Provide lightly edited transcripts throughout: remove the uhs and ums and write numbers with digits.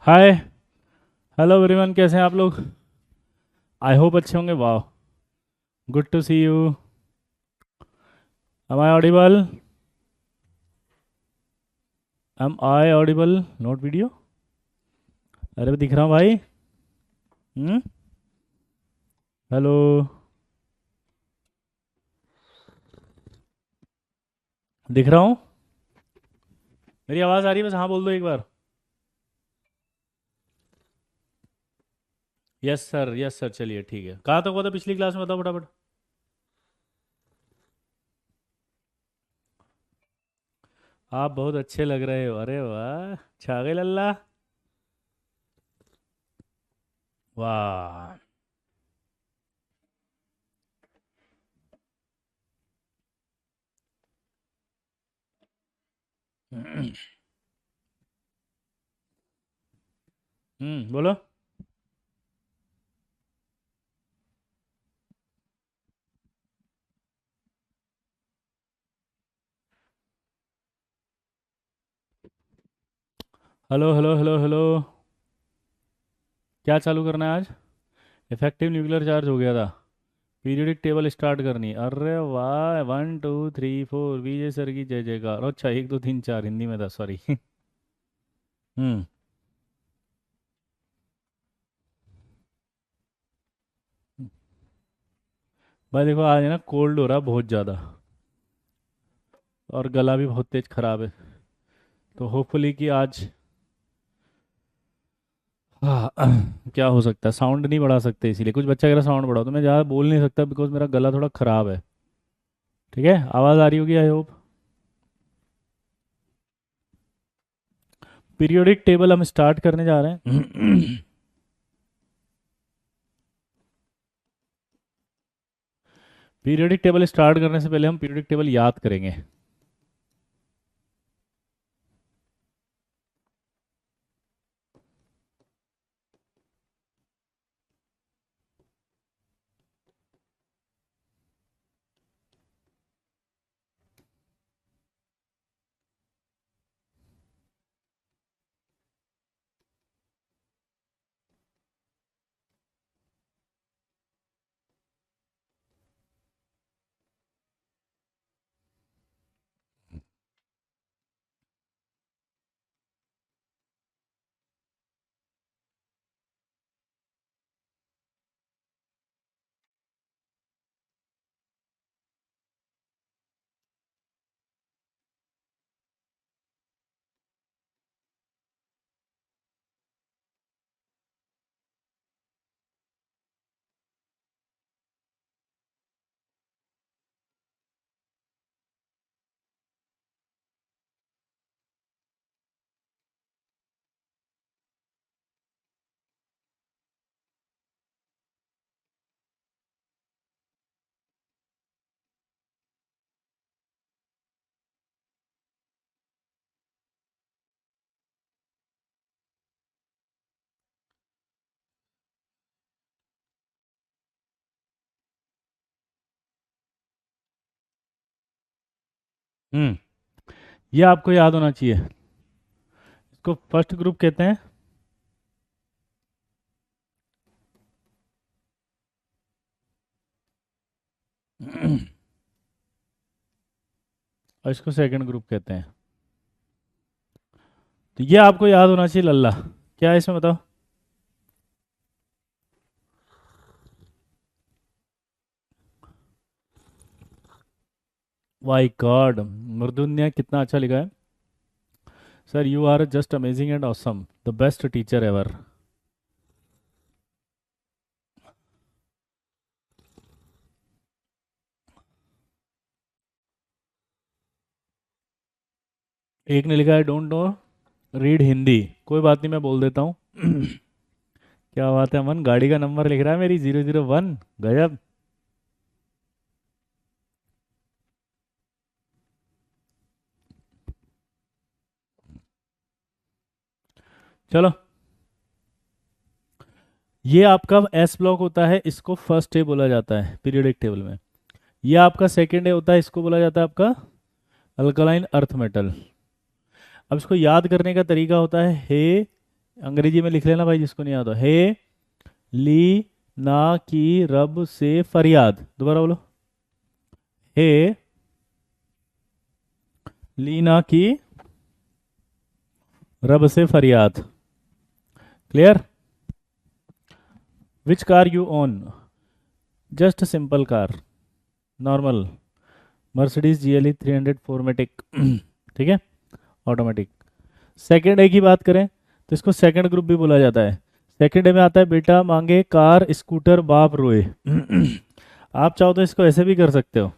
हाय। Hello everyone, कैसे हैं आप लोग? आई होप अच्छे होंगे। वाह, good to see you. Am I audible? Am I audible? Note video. अरे मैं दिख रहा हूँ भाई। हम्म। हेलो। दिख रहा हूँ। मेरी आवाज़ आ रही है? बस हाँ बोल दो एक बार। Yes sir, yes sir. चलिए ठीक है। कहाँ तक हुआ था पिछली क्लास में, बताओ फटाफट। आप बहुत अच्छे लग रहे हो। अरे वाह, छा गए लल्ला। वाह। बोलो। Hello hello hello hello. क्या चालू करना है आज? इफेक्टिव न्यूक्लियर चार्ज हो गया था। पीरियोडिक टेबल स्टार्ट करनी है। अरे वाह, 1 2 3 4 विजय सर की जय जयकार। अच्छा, 1 2 3 4 हिंदी में था, सॉरी। हम्म। भाई देखो, आज है ना कोल्ड हो रहा है बहुत ज़्यादा। और गला भी बहुत तेज खराब है। तो होपफुली कि आज हाँ, क्या हो सकता है, साउंड नहीं बढ़ा सकते, इसीलिए कुछ बच्चा कह रहा साउंड बढ़ाओ, तो मैं ज़्यादा बोल नहीं सकता बिकॉज मेरा गला थोड़ा ख़राब है। ठीक है, आवाज़ आ रही होगी आई होप। पीरियोडिक टेबल हम स्टार्ट करने जा रहे हैं। पीरियोडिक टेबल स्टार्ट करने से पहले हम पीरियोडिक टेबल याद करेंगे। हम्म। ये आपको याद होना चाहिए। इसको फर्स्ट ग्रुप कहते हैं। और इसको सेकंड ग्रुप कहते हैं। तो ये आपको याद होना चाहिए लल्ला। क्या है इसमें बताओ। वाई गॉड, मृदुन ने कितना अच्छा लिखा है। Sir you are just amazing and awesome, the best teacher ever. एक ने लिखा है डोंट नो रीड हिंदी। कोई बात नहीं, मैं बोल देता हूँ। क्या बात है अमन, गाड़ी का नंबर लिख रहा है मेरी 001। गजब। चलो, ये आपका एस ब्लॉक होता है, इसको फर्स्ट ए बोला जाता है पीरियोडिक टेबल में। ये आपका सेकेंड ए होता है, इसको बोला जाता है आपका अल्कलाइन अर्थ मेटल। अब इसको याद करने का तरीका होता है हे अंग्रेजी में लिख लेना भाई जिसको नहीं आता। हे ली ना की रब से फरियाद, दोबारा बोलो। हे ली ना की रब से फरियाद। Clear? Which car you own? Just simple car, normal Mercedes GLE 300 फोर्मेटिक। ठीक है, ऑटोमेटिक। सेकंड ए की बात करें तो इसको सेकंड ग्रुप भी बोला जाता है। सेकंड ए में आता है बेटा मांगे कार स्कूटर बाप रोए। आप चाहो तो इसको ऐसे भी कर सकते हो,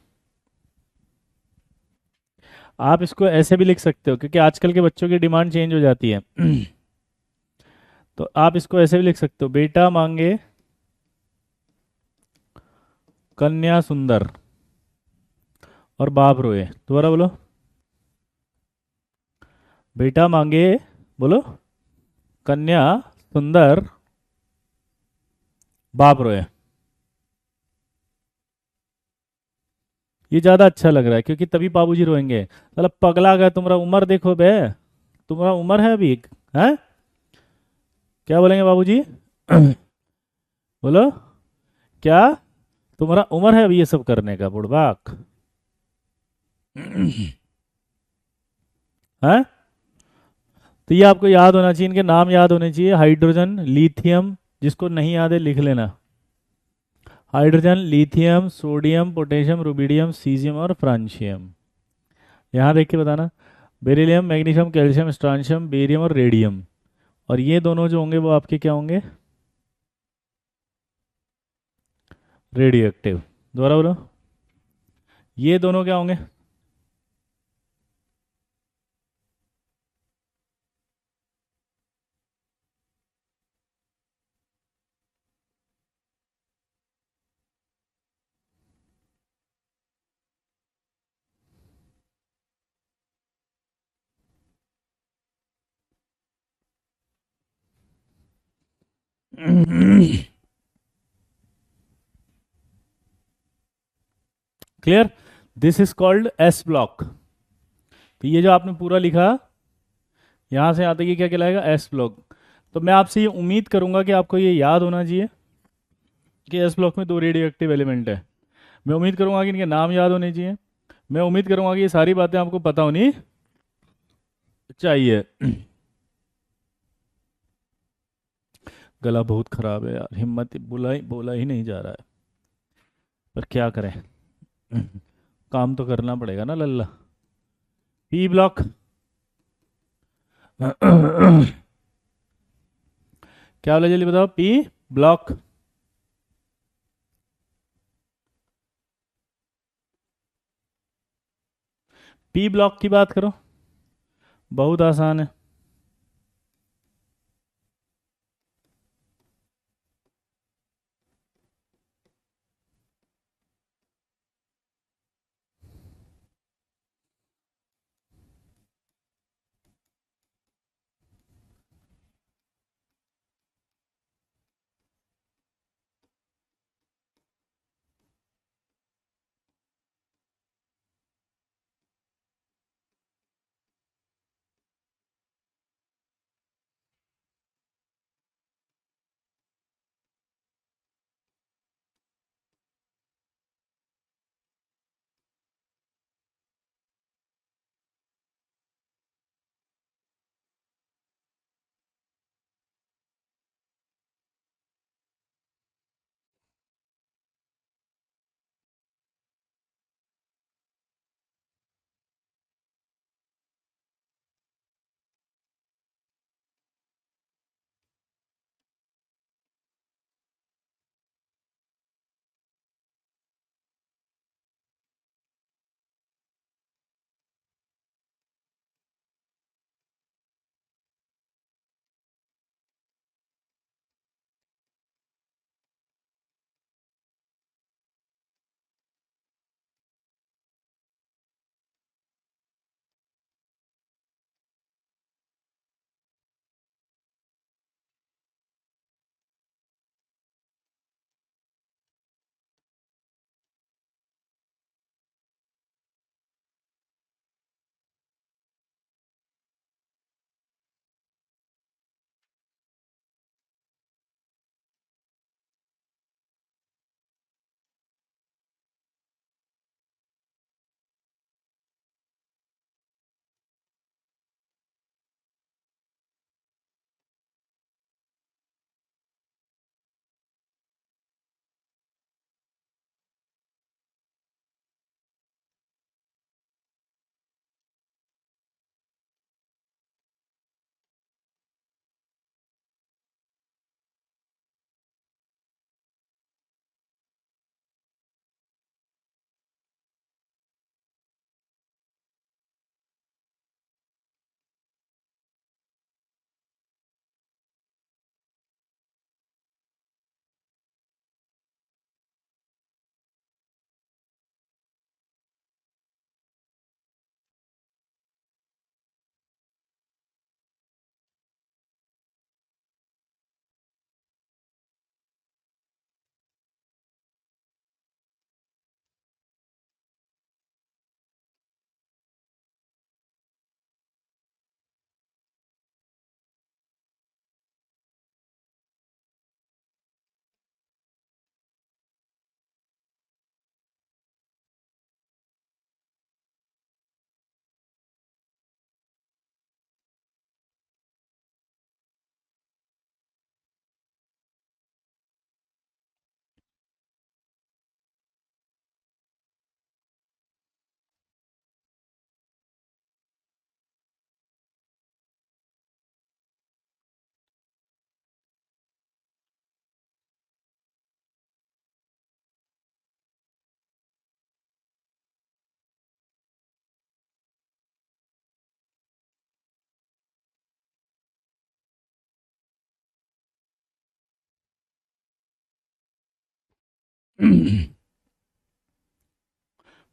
आप इसको ऐसे भी लिख सकते हो क्योंकि आजकल के बच्चों की डिमांड चेंज हो जाती है। तो आप इसको ऐसे भी लिख सकते हो, बेटा मांगे कन्या सुंदर और बाप रोए। दोबारा बोलो, बेटा मांगे, बोलो, कन्या सुंदर बाप रोए। ये ज्यादा अच्छा लग रहा है क्योंकि तभी बाबूजी रोएंगे। साला पगला गया, तुम्हारा उम्र देखो बे, तुम्हारा उम्र है अभी, है? क्या बोलेंगे बाबूजी? बोलो, क्या तुम्हारा उम्र है अभी ये सब करने का, बुड़बाक? है? तो ये आपको याद होना चाहिए, इनके नाम याद होने चाहिए। हाइड्रोजन, लिथियम, जिसको नहीं याद है लिख लेना। Hydrogen, lithium, sodium, potassium, rubidium, caesium और फ्रांशियम। यहाँ देख के बताना। बेरिलियम, मैग्नीशियम, कैल्शियम, स्ट्रांशियम, बेरियम और रेडियम। और ये दोनों जो होंगे वो आपके क्या होंगे? Radio active. दोबारा बोलो, ये दोनों क्या होंगे? Clear? This is called S block. तो ये जो आपने पूरा लिखा, यहां से आते ये क्या कहलाएगा? S block. तो मैं आपसे ये उम्मीद करूंगा कि आपको ये याद होना चाहिए कि एस ब्लॉक में दो रेडियो एक्टिव एलिमेंट है। मैं उम्मीद करूंगा कि इनके नाम याद होने चाहिए। मैं उम्मीद करूंगा कि ये सारी बातें आपको पता होनी चाहिए। गला बहुत खराब है यार, हिम्मत बोला ही नहीं जा रहा है, पर क्या करें। काम तो करना पड़ेगा ना लल्ला। P block. क्या बोला, जल्दी बताओ। P block. पी ब्लॉक की बात करो, बहुत आसान है।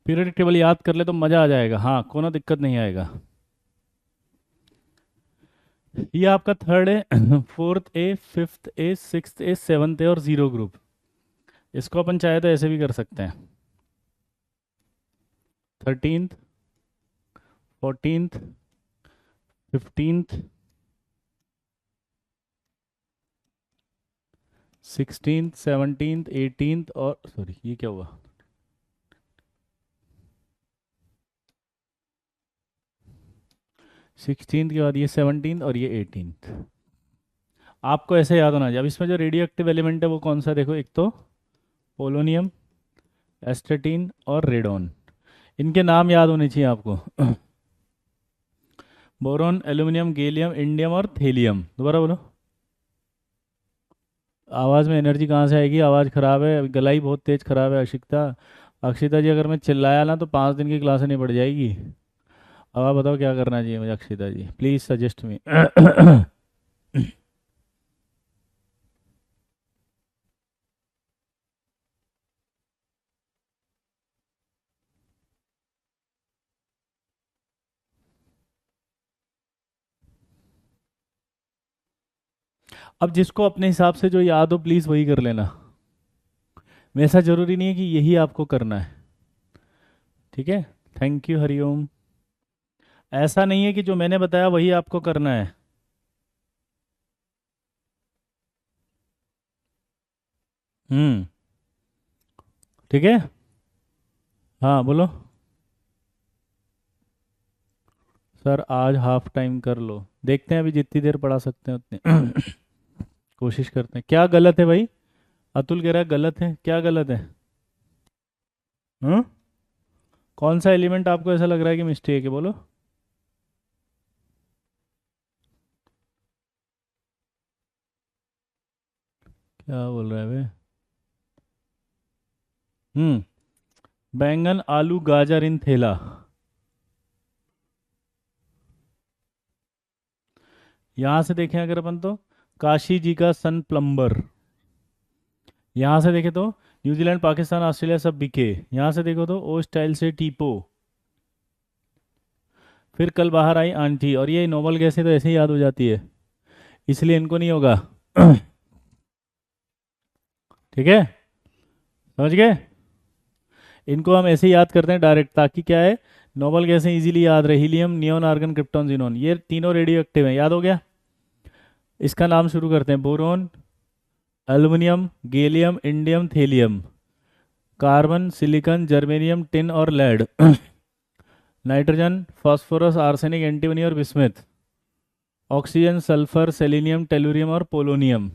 पीरियडिक टेबल याद कर ले तो मज़ा आ जाएगा, हाँ कोनो दिक्कत नहीं आएगा। ये आपका थर्ड है, fourth A, fifth A, sixth A, seventh A और जीरो ग्रुप। इसको अपन चाहे तो ऐसे भी कर सकते हैं, 13th, 14th, 15th, 16th, 17th, 18th और सॉरी ये क्या हुआ, 16th के बाद ये 17th और ये 18th। आपको ऐसे याद होना चाहिए। अब इसमें जो रेडियो एक्टिव एलिमेंट है वो कौन सा है? देखो, एक तो पोलोनियम, एस्टेटीन और रेडॉन, इनके नाम याद होने चाहिए आपको। बोरॉन, एल्यूमिनियम, गैलियम, इंडियम और थेलियम। दोबारा बोलो। आवाज़ में एनर्जी कहाँ से आएगी? आवाज़ ख़राब है, अभी गला ही बहुत तेज़ ख़राब है अक्षिता। अक्षिता जी, अगर मैं चिल्लाया ना तो 5 दिन की क्लास नहीं पड़ जाएगी। अब आप बताओ क्या करना चाहिए मुझे अक्षिता जी, प्लीज़ सजेस्ट मी। अब जिसको अपने हिसाब से जो याद हो प्लीज़ वही कर लेना। वैसा ज़रूरी नहीं है कि यही आपको करना है, ठीक है? Thank you, Hariom. ऐसा नहीं है कि जो मैंने बताया वही आपको करना है। हम्म। ठीक है। हाँ बोलो। सर आज हाफ टाइम कर लो, देखते हैं अभी जितनी देर पढ़ा सकते हैं उतनी। कोशिश करते हैं। क्या गलत है भाई? अतुल कह रहा है गलत है, क्या गलत है? हाँ, कौन सा एलिमेंट आपको ऐसा लग रहा है कि मिस्टेक है, बोलो। क्या बोल रहा है भाई? बैंगन, आलू, गाजर इन थैला। यहाँ से देखें अगर अपन तो काशी जी का सन प्लम्बर। यहाँ से देखें तो न्यूजीलैंड, पाकिस्तान, ऑस्ट्रेलिया सब बिके। यहाँ से देखो तो ओ स्टाइल से टीपो। फिर कल बाहर आई आंटी, और ये नोबल गैसें तो ऐसे ही याद हो जाती है, इसलिए इनको नहीं होगा। ठीक है, समझ गए? इनको हम ऐसे ही याद करते हैं डायरेक्ट, ताकि क्या है, नोबल गैसें इजीली याद रहे। Helium, neon, argon, krypton, xenon, ये तीनों रेडियो एक्टिव हैं। याद हो गया? इसका नाम शुरू करते हैं। Boron, aluminium, gallium, indium, thallium. Carbon, silicon, germanium, tin और lead. Nitrogen, phosphorus, arsenic, antimony और bismuth. Oxygen, sulphur, selenium, tellurium और polonium.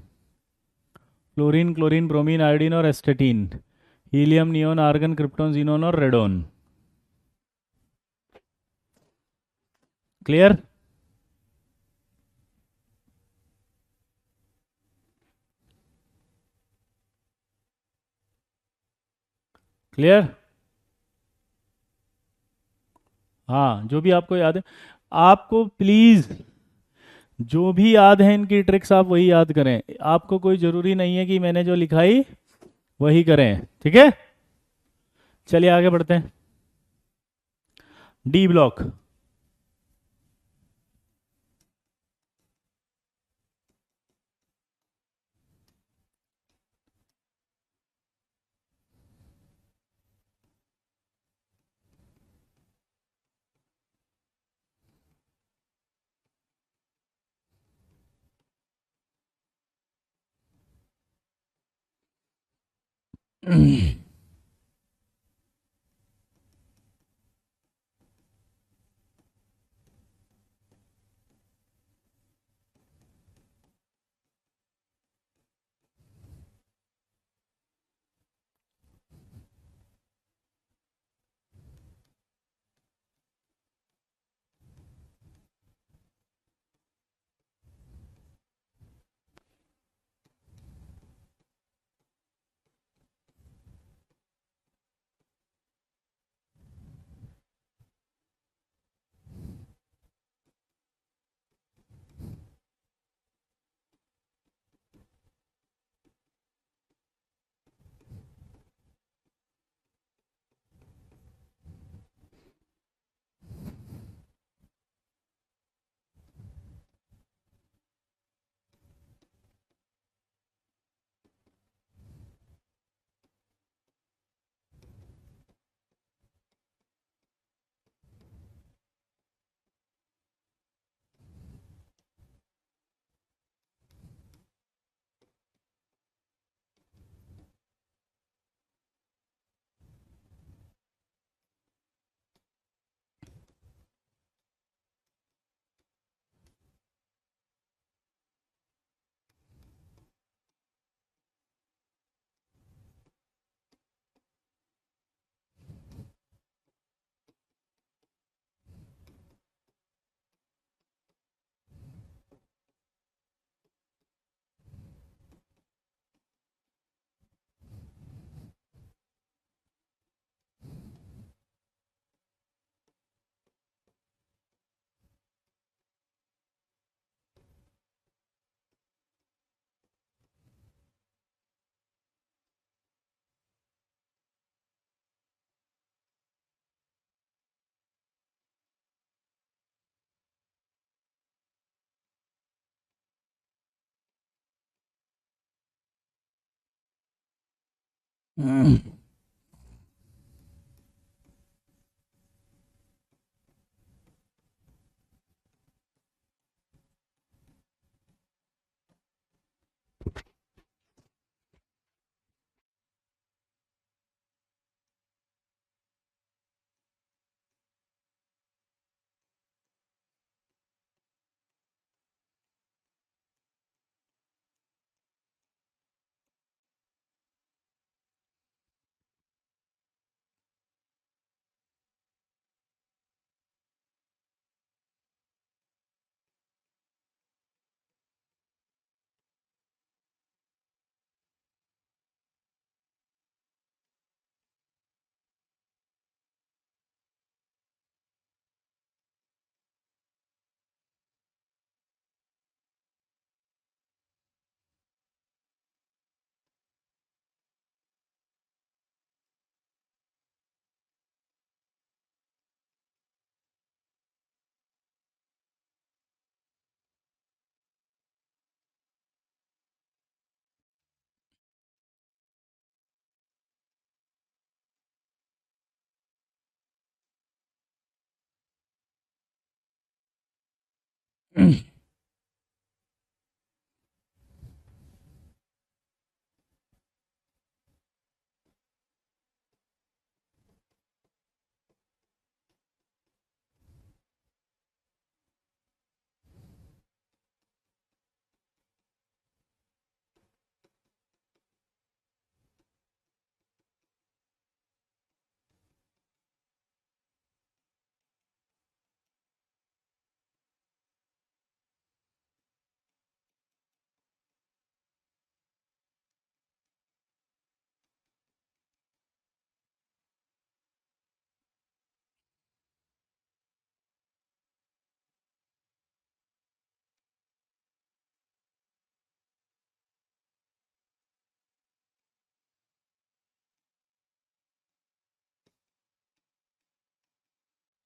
Fluorine, chlorine, bromine, iodine और astatine. Helium, neon, argon, krypton, xenon और रेडोन। क्लियर? क्लियर? हाँ, जो भी आपको याद है, आपको प्लीज जो भी याद है इनकी ट्रिक्स आप वही याद करें। आपको कोई जरूरी नहीं है कि मैंने जो लिखाई वही करें, ठीक है? चलिए आगे बढ़ते हैं। D block.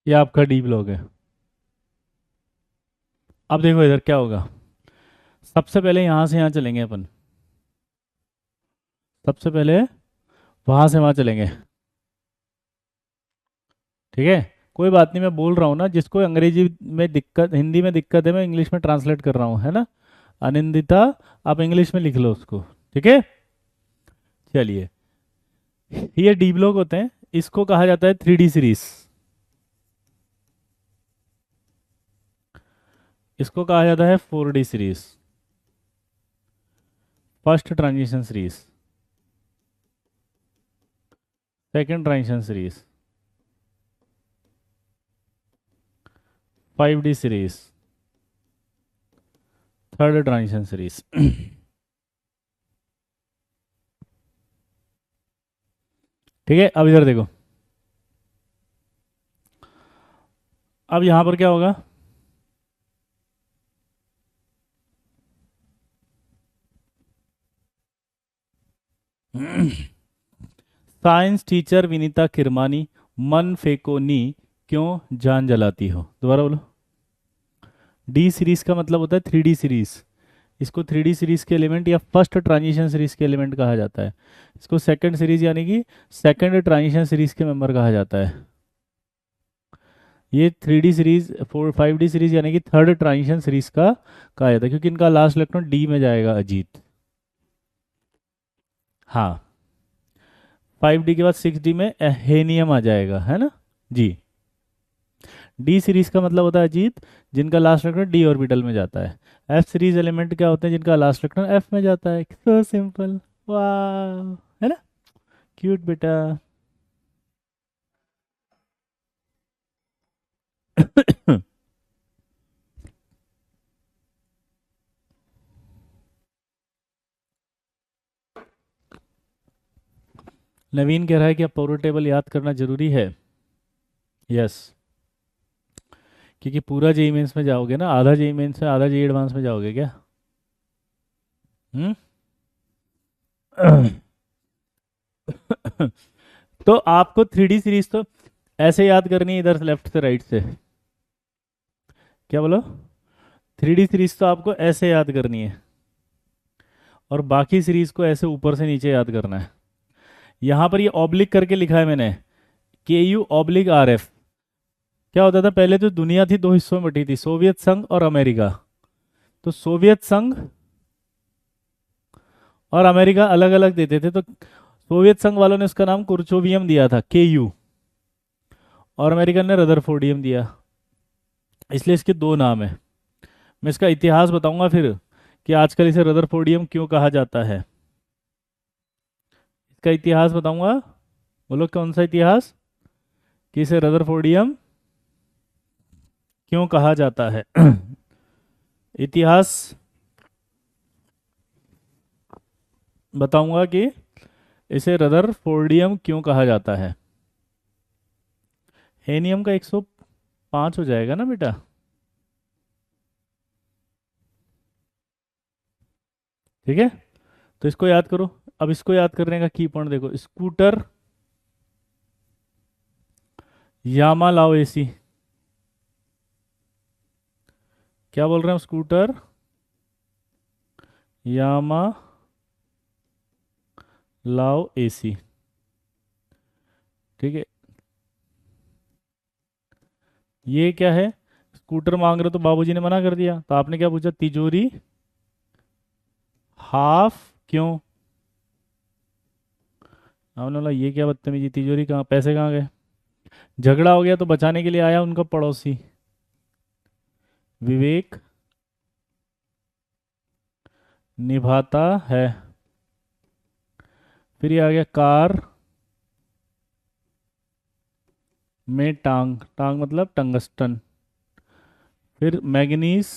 ये आपका डी ब्लॉक है। अब देखो इधर क्या होगा। सबसे पहले यहाँ से यहाँ चलेंगे अपन। सबसे पहले वहां से वहां चलेंगे। ठीक है। कोई बात नहीं, मैं बोल रहा हूँ ना, जिसको अंग्रेजी में दिक्कत, हिंदी में दिक्कत है, मैं इंग्लिश में ट्रांसलेट कर रहा हूँ, है ना। अनिंदिता, आप इंग्लिश में लिख लो उसको। ठीक है। चलिए, ये डी ब्लॉक होते हैं, इसको कहा जाता है 3D सीरीज। इसको कहा जाता है 4D series, first transition series, second transition series, 5D series, third transition series. ठीक है। अब इधर देखो, अब यहां पर क्या होगा। साइंस टीचर विनीता किरमानी, मन फेको नी, क्यों जान जलाती हो। दोबारा बोलो। डी सीरीज का मतलब होता है 3D सीरीज। इसको 3D सीरीज के एलिमेंट या फर्स्ट ट्रांजिशन सीरीज के एलिमेंट कहा जाता है। इसको सेकंड सीरीज यानी कि सेकंड ट्रांजिशन सीरीज के मेंबर कहा जाता है। ये 3D सीरीज, 5D सीरीज यानी कि थर्ड ट्रांजिशन सीरीज का कहा जाता है, क्योंकि इनका लास्ट इलेक्ट्रॉन डी में जाएगा, अजीत। हाँ। 5D के बाद 6D में हेनियम आ जाएगा, है ना। जी। डी सीरीज का मतलब होता है अजीत, जिनका लास्ट इलेक्ट्रॉन डी ऑर्बिटल में जाता है। एफ सीरीज एलिमेंट क्या होते हैं, जिनका लास्ट इलेक्ट्रॉन एफ में जाता है। So simple. वाह, है ना। क्यूट बेटा। नवीन कह रहा है कि अब पावर टेबल याद करना जरूरी है। यस। क्योंकि पूरा जेई मेंस में जाओगे ना, आधा जेई मेंस में, आधा जेई एडवांस में जाओगे क्या। हम्म। तो आपको 3D सीरीज तो ऐसे याद करनी है, इधर से लेफ्ट से राइट से। क्या बोलो। 3D सीरीज तो आपको ऐसे याद करनी है, और बाकी सीरीज को ऐसे ऊपर से नीचे याद करना है। यहाँ पर ये ऑब्लिक करके लिखा है मैंने, KU/RF। क्या होता था पहले, तो दुनिया थी दो हिस्सों में बटी थी, सोवियत संघ और अमेरिका। तो सोवियत संघ और अमेरिका अलग अलग देते थे, तो सोवियत संघ वालों ने उसका नाम कुर्चोवियम दिया था, KU, और अमेरिकन ने रदरफोर्डियम दिया, इसलिए इसके दो नाम है। मैं इसका इतिहास बताऊंगा फिर, कि आजकल इसे रदरफोर्डियम क्यों कहा जाता है। इसका इतिहास बताऊंगा। बोलो कौन सा इतिहास, कि इसे रदरफोर्डियम क्यों कहा जाता है। इतिहास बताऊंगा कि इसे रदरफोर्डियम क्यों कहा जाता है। हेनियम का 105 हो जाएगा ना बेटा। ठीक है, तो इसको याद करो। अब इसको याद करने का की पॉइंट देखो, स्कूटर यामा लाओ एसी। क्या बोल रहे हैं, स्कूटर यामा लाओ एसी। ठीक है, ये क्या है, स्कूटर मांग रहे हो तो बाबूजी ने मना कर दिया, तो आपने क्या पूछा, तिजोरी हाफ क्यों। आपने बोला ये क्या बदतमीजी, तिजोरी कहाँ, पैसे कहाँ गए। झगड़ा हो गया तो बचाने के लिए आया उनका पड़ोसी विवेक निभाता है। फिर ये आ गया कार में टांग, टांग मतलब टंगस्टन। फिर मैग्नीस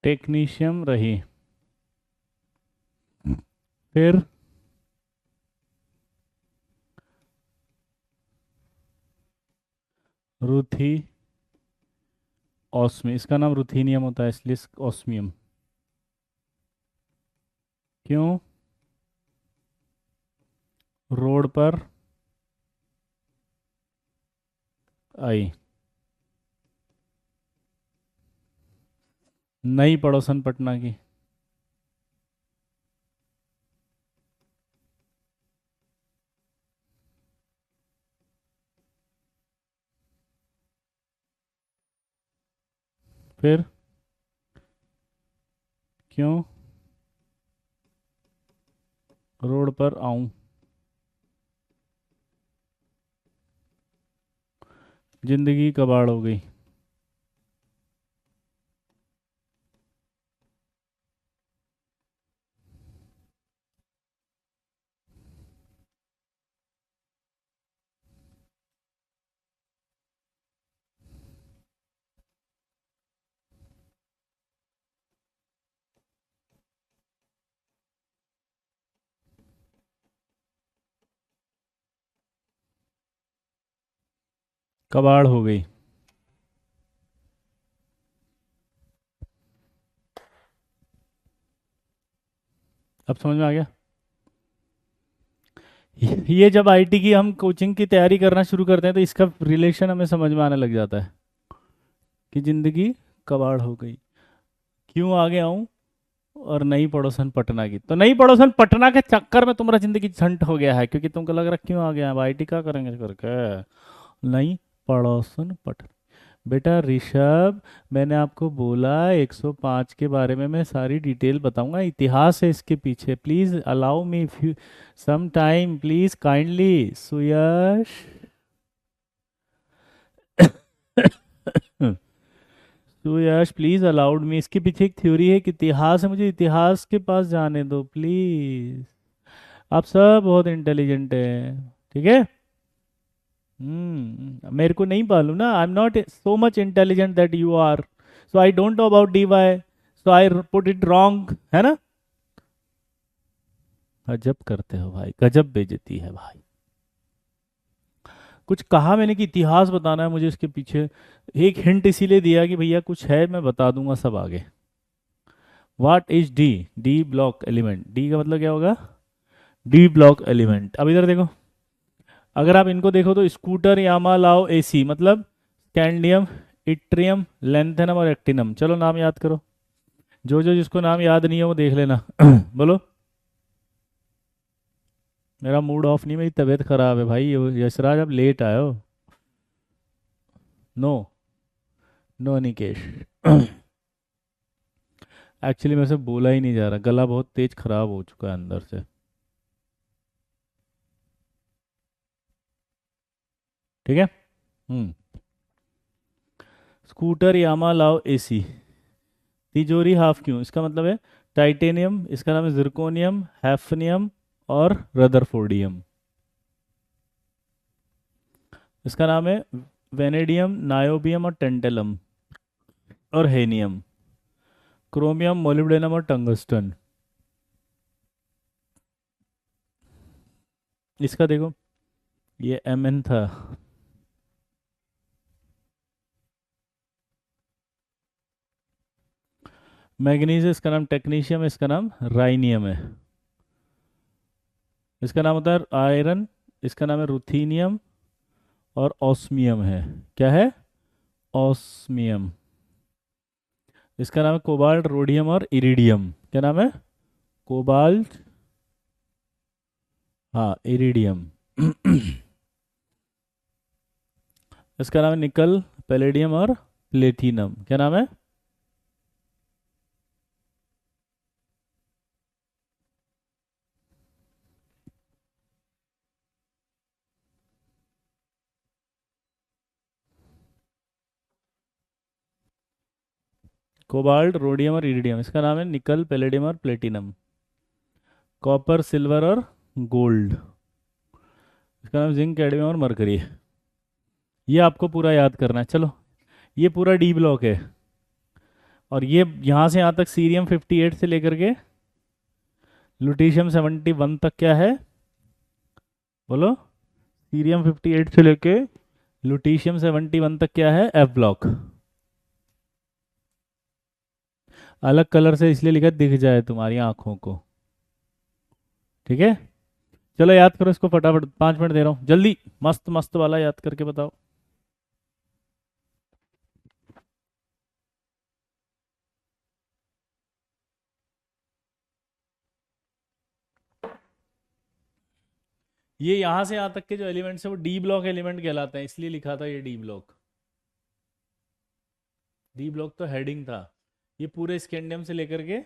टेक्नीशियम रही। फिर रुथी ऑस्मी, इसका नाम रुथीनियम होता है इसलिए ऑस्मियम। क्यों रोड पर आई। नई पड़ोसन पटना की। फिर क्यों रोड पर आऊं, जिंदगी कबाड़ हो गई। कबाड़ हो गई। अब समझ में आ गया। ये जब आईटी की हम कोचिंग की तैयारी करना शुरू करते हैं तो इसका रिलेशन हमें समझ में आने लग जाता है, कि जिंदगी कबाड़ हो गई, क्यों आगे आऊं, और नई पड़ोसन पटना की। तो नई पड़ोसन पटना के चक्कर में तुम्हारा जिंदगी झंड हो गया है, क्योंकि तुमको लग रहा क्यों आ गया है आईटी क्या करेंगे इस करके। नई पड़ोसन पटना। बेटा ऋषभ, मैंने आपको बोला 105 के बारे में मैं सारी डिटेल बताऊंगा, इतिहास है इसके पीछे। Please allow me few some time, please kindly Suyash. Suyash please allowed me, इसके पीछे एक थ्योरी है कि इतिहास है, मुझे इतिहास के पास जाने दो प्लीज। आप सब बहुत इंटेलिजेंट हैं, ठीक है। मेरे को नहीं मालूम ना, I am not so much intelligent that you are, so I don't know about DY, so I put it wrong, है ना। गजब करते हो भाई, गजब बेइज्जती है भाई। कुछ कहा मैंने कि इतिहास बताना है मुझे इसके पीछे। एक हिंट इसीलिए दिया कि भैया कुछ है, मैं बता दूंगा सब आगे। What is D? D block element, D का मतलब क्या होगा? D block element. अब इधर देखो, अगर आप इनको देखो तो स्कूटर, यामा, लाओ, एसी, मतलब स्कैंडियम, इट्रियम, लेंथेनम और एक्टिनम। चलो नाम याद करो, जो जो जिसको नाम याद नहीं है वो देख लेना। बोलो। मेरा मूड ऑफ नहीं, मेरी तबीयत खराब है भाई। यशराज आप लेट आए हो। No, no Nikesh. एक्चुअली मेरे से बोला ही नहीं जा रहा, गला बहुत तेज खराब हो चुका है अंदर से। ठीक है। स्कूटर, यामा, लाओ, एसी। तिजोरी हाफ क्यों? इसका मतलब है टाइटेनियम, इसका नाम है जिरकोनियम, हैफनियम और रदरफोर्डियम। इसका नाम है वेनेडियम, नायोबियम और टेंटेलम और हेनियम। क्रोमियम, मोलिब्डेनम और टंगस्टन। इसका देखो, ये एमएन था। मैग्नीज, इसका नाम टेक्नीशियम, इसका नाम राइनियम है। इसका नाम होता है आयरन, इसका नाम है रुथीनियम और ऑस्मियम है। क्या है? ऑस्मियम। इसका नाम है कोबाल्ट, रोडियम और इरिडियम। क्या नाम है? कोबाल्ट, हाँ, इरिडियम। इसका नाम है निकल, पैलेडियम और प्लेटिनम। क्या नाम है? कोबाल्ट, रोडियम और इरिडियम। इसका नाम है निकल, पैलेडियम और प्लेटिनम। कॉपर, सिल्वर और गोल्ड। इसका नाम जिंक, कैडमियम और मरकरी है। ये आपको पूरा याद करना है। चलो, ये पूरा डी ब्लॉक है। और ये यहाँ से यहाँ तक सीरियम 58 से लेकर के लुटीशियम 71 तक क्या है? बोलो। सीरियम 58 से लेके लुटीशियम 71 तक क्या है? F block. अलग कलर से इसलिए लिखा दिख जाए तुम्हारी आंखों को। ठीक है। चलो याद करो इसको फटाफट, 5 मिनट दे रहा हूँ, जल्दी मस्त मस्त वाला याद करके बताओ। ये यहां से यहां तक के जो एलिमेंट्स है वो डी ब्लॉक एलिमेंट कहलाते हैं, इसलिए लिखा था ये डी ब्लॉक। डी ब्लॉक तो हेडिंग था। ये पूरे स्कैंडियम से लेकर के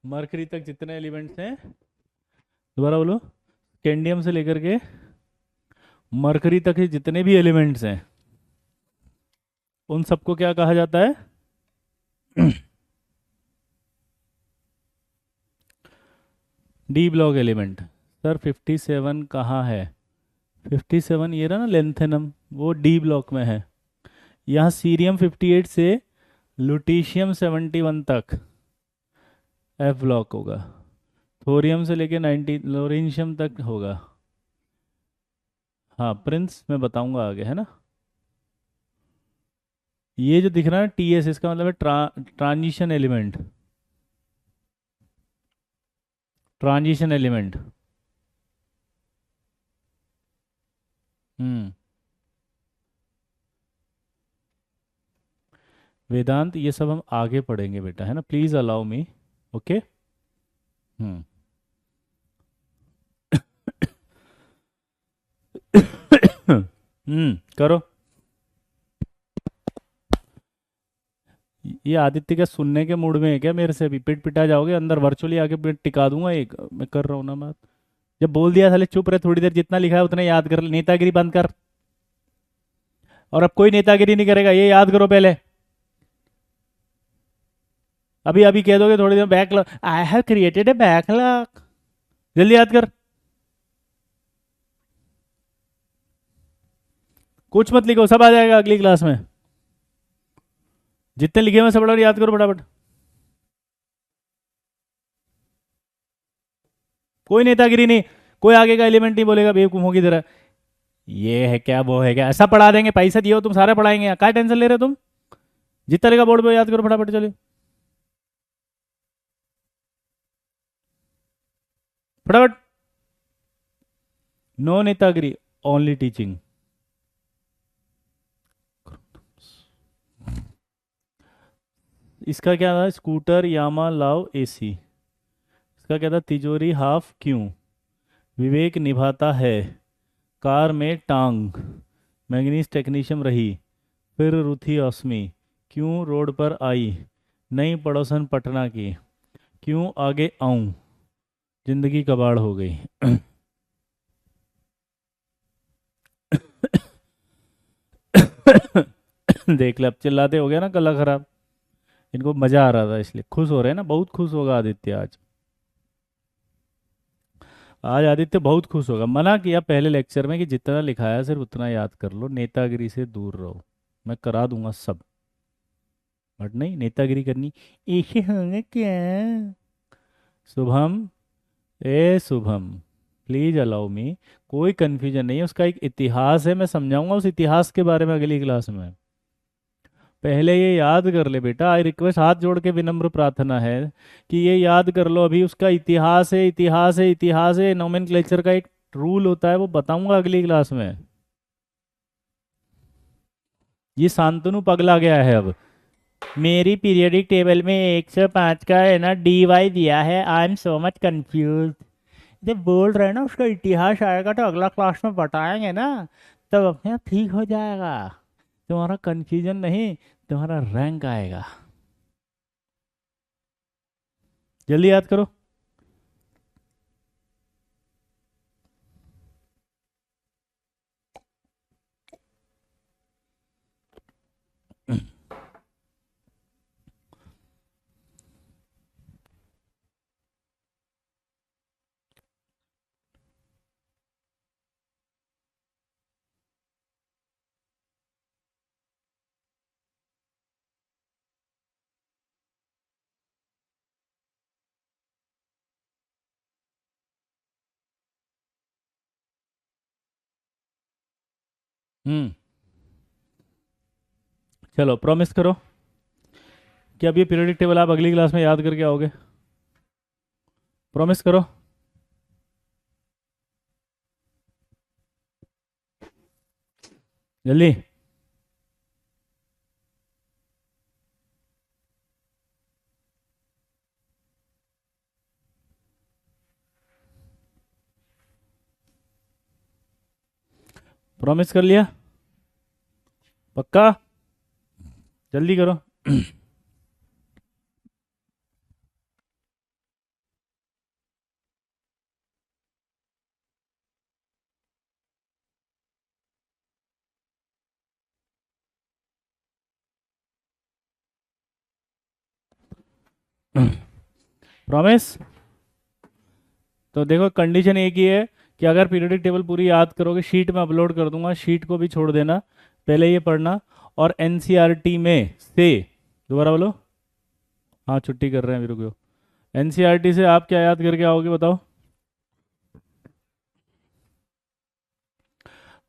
मरकरी तक जितने एलिमेंट्स हैं, दोबारा बोलो, स्कैंडियम से लेकर के मरकरी तक के जितने भी एलिमेंट्स हैं उन सबको क्या कहा जाता है? D block element. सर 57 कहाँ है? 57 ये रहा ना लेंथेनम, वो डी ब्लॉक में है। यहाँ सीरियम 58 से लुटीशियम 71 तक एफ ब्लॉक होगा। थोरियम से लेके 90 लोरेंशियम तक होगा। हाँ प्रिंस, मैं बताऊंगा आगे, है ना। ये जो दिख रहा है टी एस, इसका मतलब है ट्रांजिशन एलिमेंट। Transition element. हम्म। वेदांत, ये सब हम आगे पढ़ेंगे बेटा, है ना, प्लीज अलाउ मी। ओके। हम्म। करो। ये आदित्य क्या सुनने के मूड में है क्या? मेरे से भी पिट पिटा जाओगे अंदर, वर्चुअली आके पिट टिका दूंगा एक, मैं कर रहा हूँ ना बात। जब बोल दिया साले चुप रहे थोड़ी देर, जितना लिखा है उतना याद कर, नेतागिरी बंद कर। और अब कोई नेतागिरी नहीं करेगा, ये याद करो पहले। अभी अभी कह दोगे थोड़ी देर backlog, I have created a backlog. जल्दी याद कर। कुछ मत लिखो, सब आ जाएगा अगली क्लास में। जितने लिखे हुए सब फटाफट याद करो फटाफट। कोई नेतागिरी नहीं, कोई आगे का एलिमेंट नहीं बोलेगा बेवकूफों की तरह। ये है क्या वो है क्या, ऐसा पढ़ा देंगे, पैसा दियो तुम सारे पढ़ाएंगे, क्या टेंशन ले रहे हो तुम। जितना रहेगा बोर्ड पे याद करो फटाफट, चलो फटाफट। नो नेतागिरी, ओनली टीचिंग। इसका क्या था, स्कूटर यामा लाव एसी। इसका क्या था, तिजोरी हाफ क्यों, विवेक निभाता है, कार में टांग, मैग्नीस टेक्नीशियम रही, फिर रुथी अस्मी, क्यों रोड पर आई, नई पड़ोसन पटना की, क्यों आगे आऊं, जिंदगी कबाड़ हो गई। देख ले, अब चिल्लाते हो गया ना, गला खराब। इनको मजा आ रहा था इसलिए खुश हो रहे हैं ना, बहुत खुश होगा आदित्य आज। आज आदित्य बहुत खुश होगा। मना किया पहले लेक्चर में कि जितना लिखाया सिर्फ उतना याद कर लो, नेतागिरी से दूर रहो, मैं करा दूंगा सब। बट नहीं, नेतागिरी करनी ऐसे होंगे क्या। शुभम, ए शुभम, प्लीज अलाउ मी। कोई कंफ्यूजन नहीं है, उसका एक इतिहास है, मैं समझाऊंगा उस इतिहास के बारे में अगली क्लास में। पहले ये याद कर ले बेटा, आई रिक्वेस्ट, हाथ जोड़ के विनम्र प्रार्थना है कि ये याद कर लो। अभी उसका इतिहास है, इतिहास है, इतिहास है, नोमेनक्लेचर का एक रूल होता है, वो बताऊंगा अगली क्लास में। ये शांतनु पगला गया है अब। मेरी पीरियोडिक टेबल में 105 का है ना डी वाई दिया है, I am so much confuse. जब बोल रहे हैं ना उसका इतिहास आएगा तो अगला क्लास में बताएंगे ना, तब अपने आप ठीक हो जाएगा। तुम्हारा कंफ्यूजन नहीं, तुम्हारा रैंक आएगा। जल्दी याद करो। हम्म। चलो प्रॉमिस करो कि अब ये पीरियोडिक टेबल आप अगली क्लास में याद करके आओगे। प्रॉमिस करो। जल्दी। प्रॉमिस कर लिया, पक्का, जल्दी करो। प्रॉमिस। तो देखो कंडीशन एक ही है कि अगर पीरियोडिक टेबल पूरी याद करोगे, शीट में अपलोड कर दूंगा, शीट को भी छोड़ देना, पहले ये पढ़ना। और एनसीईआरटी में से, दोबारा बोलो। हाँ छुट्टी कर रहे हैं, अभी रुको। एनसीईआरटी से आप क्या याद करके आओगे बताओ।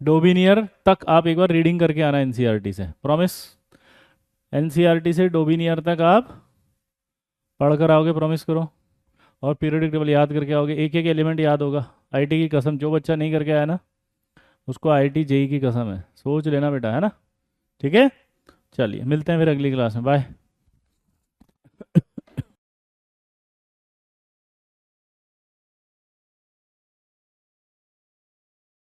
डोबिनियर तक आप एक बार रीडिंग करके आना एनसीईआरटी से, प्रॉमिस। एनसीईआरटी से डोबिनियर तक आप पढ़ कर आओगे, प्रॉमिस करो। और पीरियोडिक टेबल याद करके आओगे, एक एक एलिमेंट याद होगा। आईटी की कसम, जो बच्चा नहीं करके आया ना उसको आईटी जेई की कसम है, सोच लेना बेटा, है ना। ठीक है, चलिए मिलते हैं फिर अगली क्लास में, बाय।